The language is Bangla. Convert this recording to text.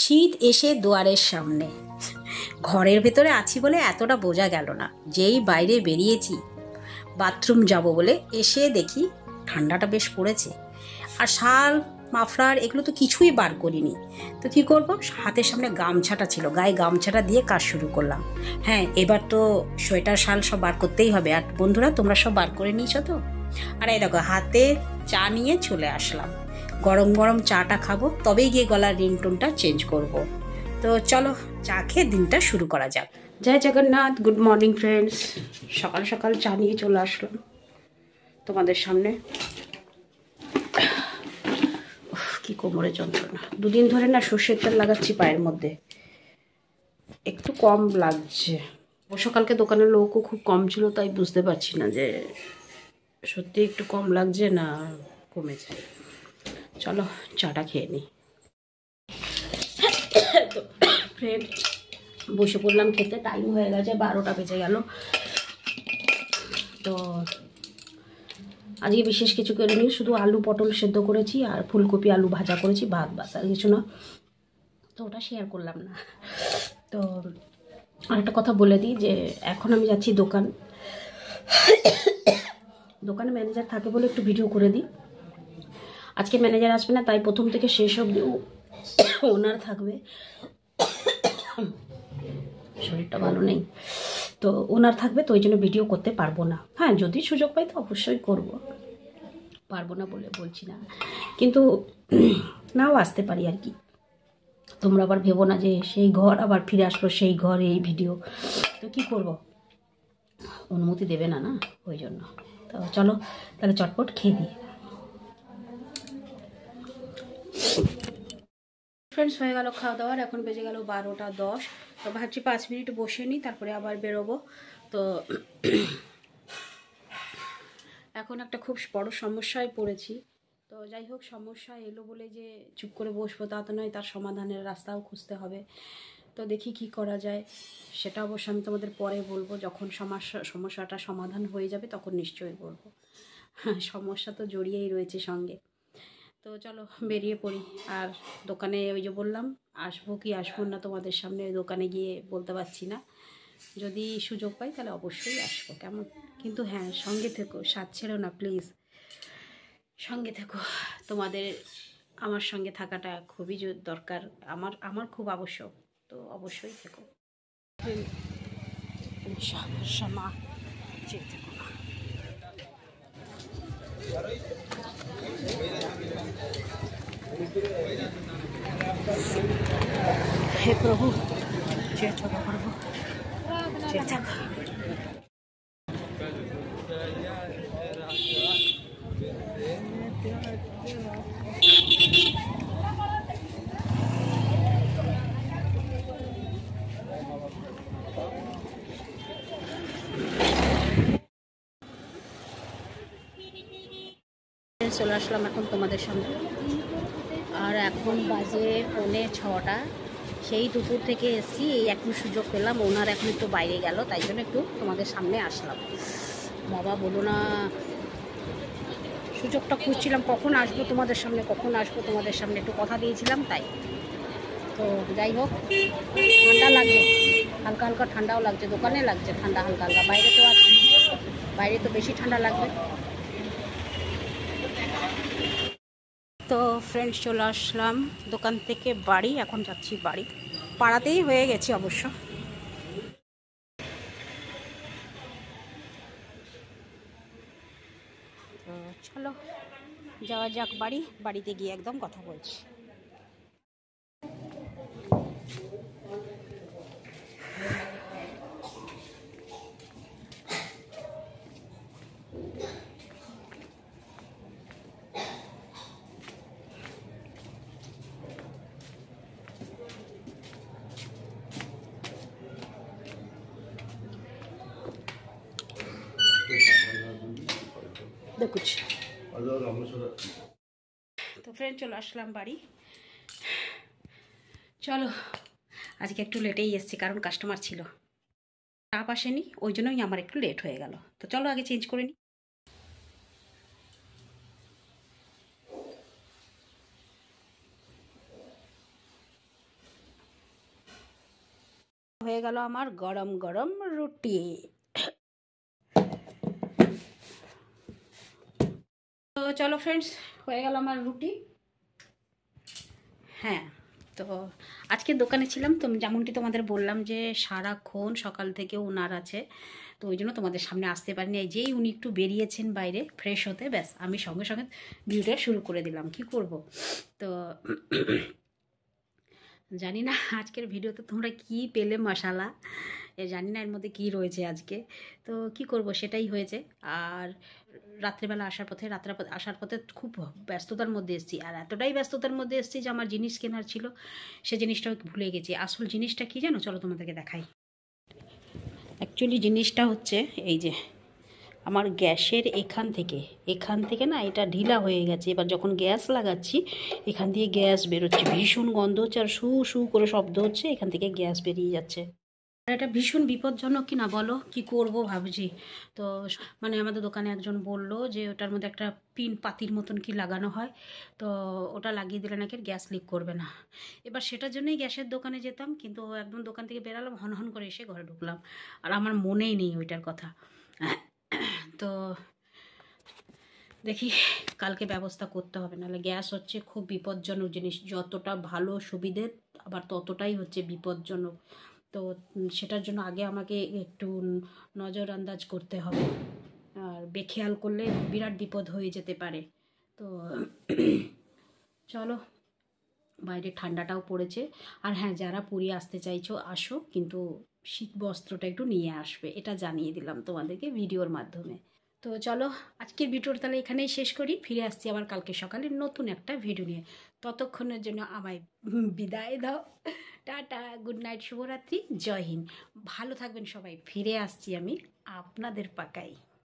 শীত এসে দুয়ারের সামনে। ঘরের ভেতরে আছি বলে এতটা বোঝা গেল না, যেই বাইরে বেরিয়েছি বাথরুম যাব বলে এসে দেখি ঠান্ডাটা বেশ পড়েছে। আর শাল মাফলার এগুলো তো কিছুই বার করিনি। তো কী করব, হাতের সামনে গামছাটা ছিল, গায়ে গামছাটা দিয়ে কাজ শুরু করলাম। হ্যাঁ, এবার তো সোয়েটার শাল সব বার করতেই হবে। আর বন্ধুরা, তোমরা সব বার করে নিয়েছো তো? আর এই দেখো, হাতে চা নিয়ে চলে আসলাম। গরম গরম চাটা খাবো, তবেই গিয়ে গলার রিংটোনটা চেঞ্জ করব। তো চলো, চা খেয়ে দিনটা শুরু করা যাক। জয় জগন্নাথ, গুড মর্নিং ফ্রেন্ডস। সকাল সকাল চা নিয়ে চলে আসলাম তোমাদের সামনে। কি কোমরে যন্ত্রণা, দুদিন ধরে না সর্ষের তেল লাগাচ্ছি পায়ের মধ্যে, একটু কম লাগছে। সকালকে দোকানের লোকও খুব কম ছিল, তাই বুঝতে পারছি না যে সত্যি একটু কম লাগছে না কমেছে। চলো চাটা খেয়ে নিই। তো ফ্রেন্ড, বসে পড়লাম খেতে। টাইম হয়ে গেছে, 12টা বেজে গেল। তো আজকে বিশেষ কিছু করিনি, শুধু আলু পটল সেদ্ধ করেছি আর ফুলকপি আলু ভাজা করেছি, ভাত বাস, আর কিছু না। তো ওটা শেয়ার করলাম না। তো আরেকটা কথা বলে দিই যে এখন আমি যাচ্ছি দোকানে ম্যানেজার থাকে বলে একটু ভিডিও করে দিই। আজকে ম্যানেজার আসবে না, তাই প্রথম থেকে শেষ অবধি ওনার থাকবে। শরীরটা ভালো নেই, তো ওনার থাকবে, তো ওই জন্য ভিডিও করতে পারবো না। হ্যাঁ, যদি সুযোগ পাই তো অবশ্যই করব, পারবো না বলে বলছি না, কিন্তু নাও আসতে পারি আর কি। তোমরা আবার ভেবো না যে সেই ঘর আবার ফিরে আসলো, সেই ঘর এই ভিডিও। তো কি করব, অনুমতি দেবে না, না ওই জন্য। তো চলো তাহলে চটপট খেয়ে দিই। ফ্রেন্ডস, হয়ে গেল খাওয়া দাওয়ার, এখন বেজে গেল 12টা 10। তো ভাবছি 5 মিনিট বসে নিই, তারপরে আবার বেরোবো। তো এখন একটা খুব বড় সমস্যায় পড়েছি। তো যাই হোক, সমস্যা এলো বলে যে চুপ করে বসবো তা তো নয়, তার সমাধানের রাস্তাও খুঁজতে হবে। তো দেখি কি করা যায়, সেটা অবশ্য আমি তোমাদের পরে বলবো। যখন সমস্যাটা সমাধান হয়ে যাবে তখন নিশ্চয়ই বলবো। হ্যাঁ, সমস্যা তো জড়িয়েই রয়েছে সঙ্গে। তো চলো বেরিয়ে পড়ি। আর দোকানে ওই যে বললাম, আসবো কি আসবো না তোমাদের সামনে দোকানে গিয়ে বলতে পারছি না। যদি সুযোগ পাই তাহলে অবশ্যই আসবো, কেমন? কিন্তু হ্যাঁ, সঙ্গে থেকো, সাথ ছেড়ো না প্লিজ, সঙ্গে থেকো। তোমাদের আমার সঙ্গে থাকাটা খুবই দরকার, আমার খুব আবশ্যক। তো অবশ্যই থেকো। সমা চেয়ে থেকো। हे प्रभु, जय जगह प्रभु, जय जगह। চলে আসলাম এখন তোমাদের সামনে, আর এখন বাজে 5:45। সেই দুপুর থেকে এসছি, এই একটু সুযোগ পেলাম। ওনার এখন একটু বাইরে গেল, তাই জন্য একটু তোমাদের সামনে আসলাম। বাবা বলো না, সুযোগটা খুঁজছিলাম, কখন আসবো তোমাদের সামনে, কখন আসবো তোমাদের সামনে, একটু কথা দিয়েছিলাম তাই। তো যাই হোক, ঠান্ডা লাগছে, হালকা হালকা ঠান্ডাও লাগছে, দোকানে লাগছে ঠান্ডা হালকা হালকা, বাইরে তো আছে, বাইরে তো বেশি ঠান্ডা লাগবে। তো ফ্রেন্ডস, চলে আসলাম দোকান থেকে বাড়ি, এখন যাচ্ছি বাড়ি। পাড়াতেই হয়ে গেছি অবশ্য। তো চলো যাওয়া যাক বাড়ি, বাড়িতে গিয়ে একদম কথা বলছি। দেখুছ তো ফ্রেন্ড, চলে আসলাম বাড়ি। চলো, আজকে একটু লেটেই এসছি, কারণ কাস্টমার ছিল, চাপ আসেনি, ওই জন্যই আমার একটু লেট হয়ে গেল। তো চলো আগে চেঞ্জ করে নিই। হয়ে গেল আমার গরম গরম রুটি। তো চলো ফ্রেন্ডস, হয়ে গেল আমার রুটি। হ্যাঁ, তো আজকে দোকানে ছিলাম, তো যেমনটি তোমাদের বললাম যে সারাক্ষণ সকাল থেকে ওনার আছে, তো ওই জন্য তোমাদের সামনে আসতে পারিনি। এই যেই উনি একটু বেরিয়েছেন বাইরে ফ্রেশ হতে, ব্যাস আমি সঙ্গে সঙ্গে ভিডিওটা শুরু করে দিলাম। কি করব, তো জানি না আজকের ভিডিওতে তোমরা কি পেলে মশালা, জানি না এর মধ্যে কি রয়েছে আজকে, তো কি করব সেটাই হয়েছে। আর রাত্রেবেলা আসার পথে খুব ব্যস্ততার মধ্যে এসেছি, আর এতটাই ব্যস্ততার মধ্যে এসেছি যে আমার জিনিস কেনার ছিল, সে জিনিসটাও ভুলে গেছি। আসল জিনিসটা কি জানো, চলো তোমাদেরকে দেখাই। অ্যাকচুয়ালি জিনিসটা হচ্ছে এই যে আমার গ্যাসের এখান থেকে না এটা ঢিলা হয়ে গেছে। এবার যখন গ্যাস লাগাচ্ছি এখান দিয়ে গ্যাস বেরোচ্ছে, ভীষণ গন্ধ হচ্ছে, আর শু শু করে শব্দ হচ্ছে, এখান থেকে গ্যাস বেরিয়ে যাচ্ছে। আর এটা ভীষণ বিপজ্জনক কি না বলো, কি করব ভাবছি। তো মানে আমাদের দোকানে একজন বলল যে ওটার মধ্যে একটা পিন পাতির মতন কি লাগানো হয়, তো ওটা লাগিয়ে দিলে নাকি গ্যাস লিক করবে না। এবার সেটার জন্যই গ্যাসের দোকানে যেতাম, কিন্তু একদম দোকান থেকে বেরালাম, হন করে এসে ঘরে ঢুকলাম, আর আমার মনেই নেই ওইটার কথা। তো দেখি কালকে ব্যবস্থা করতে হবে, নাহলে গ্যাস হচ্ছে খুব বিপজ্জনক জিনিস। যতটা ভালো সুবিধে আবার ততটাই হচ্ছে বিপজ্জনক। তো সেটার জন্য আগে আমাকে একটু নজর আন্দাজ করতে হবে, আর বেখেয়াল করলে বিরাট বিপদ হয়ে যেতে পারে। তো চলো, বাইরে ঠান্ডাটাও পড়েছে। আর হ্যাঁ, যারা পুরী আসতে চাইছো আসো, কিন্তু শীত বস্ত্রটা একটু নিয়ে আসবে, এটা জানিয়ে দিলাম তোমাদেরকে ভিডিওর মাধ্যমে। তো চলো, আজকের ভিডিওটা তাহলে এখানেই শেষ করি। ফিরে আসছি আবার কালকে সকালে নতুন একটা ভিডিও নিয়ে। ততক্ষণের জন্য আমায় বিদায় দাও। টাটা, গুড নাইট, শুভরাত্রি, জয় হিন্দ। ভালো থাকবেন সবাই। ফিরে আসছি আমি আপনাদের পাকাই।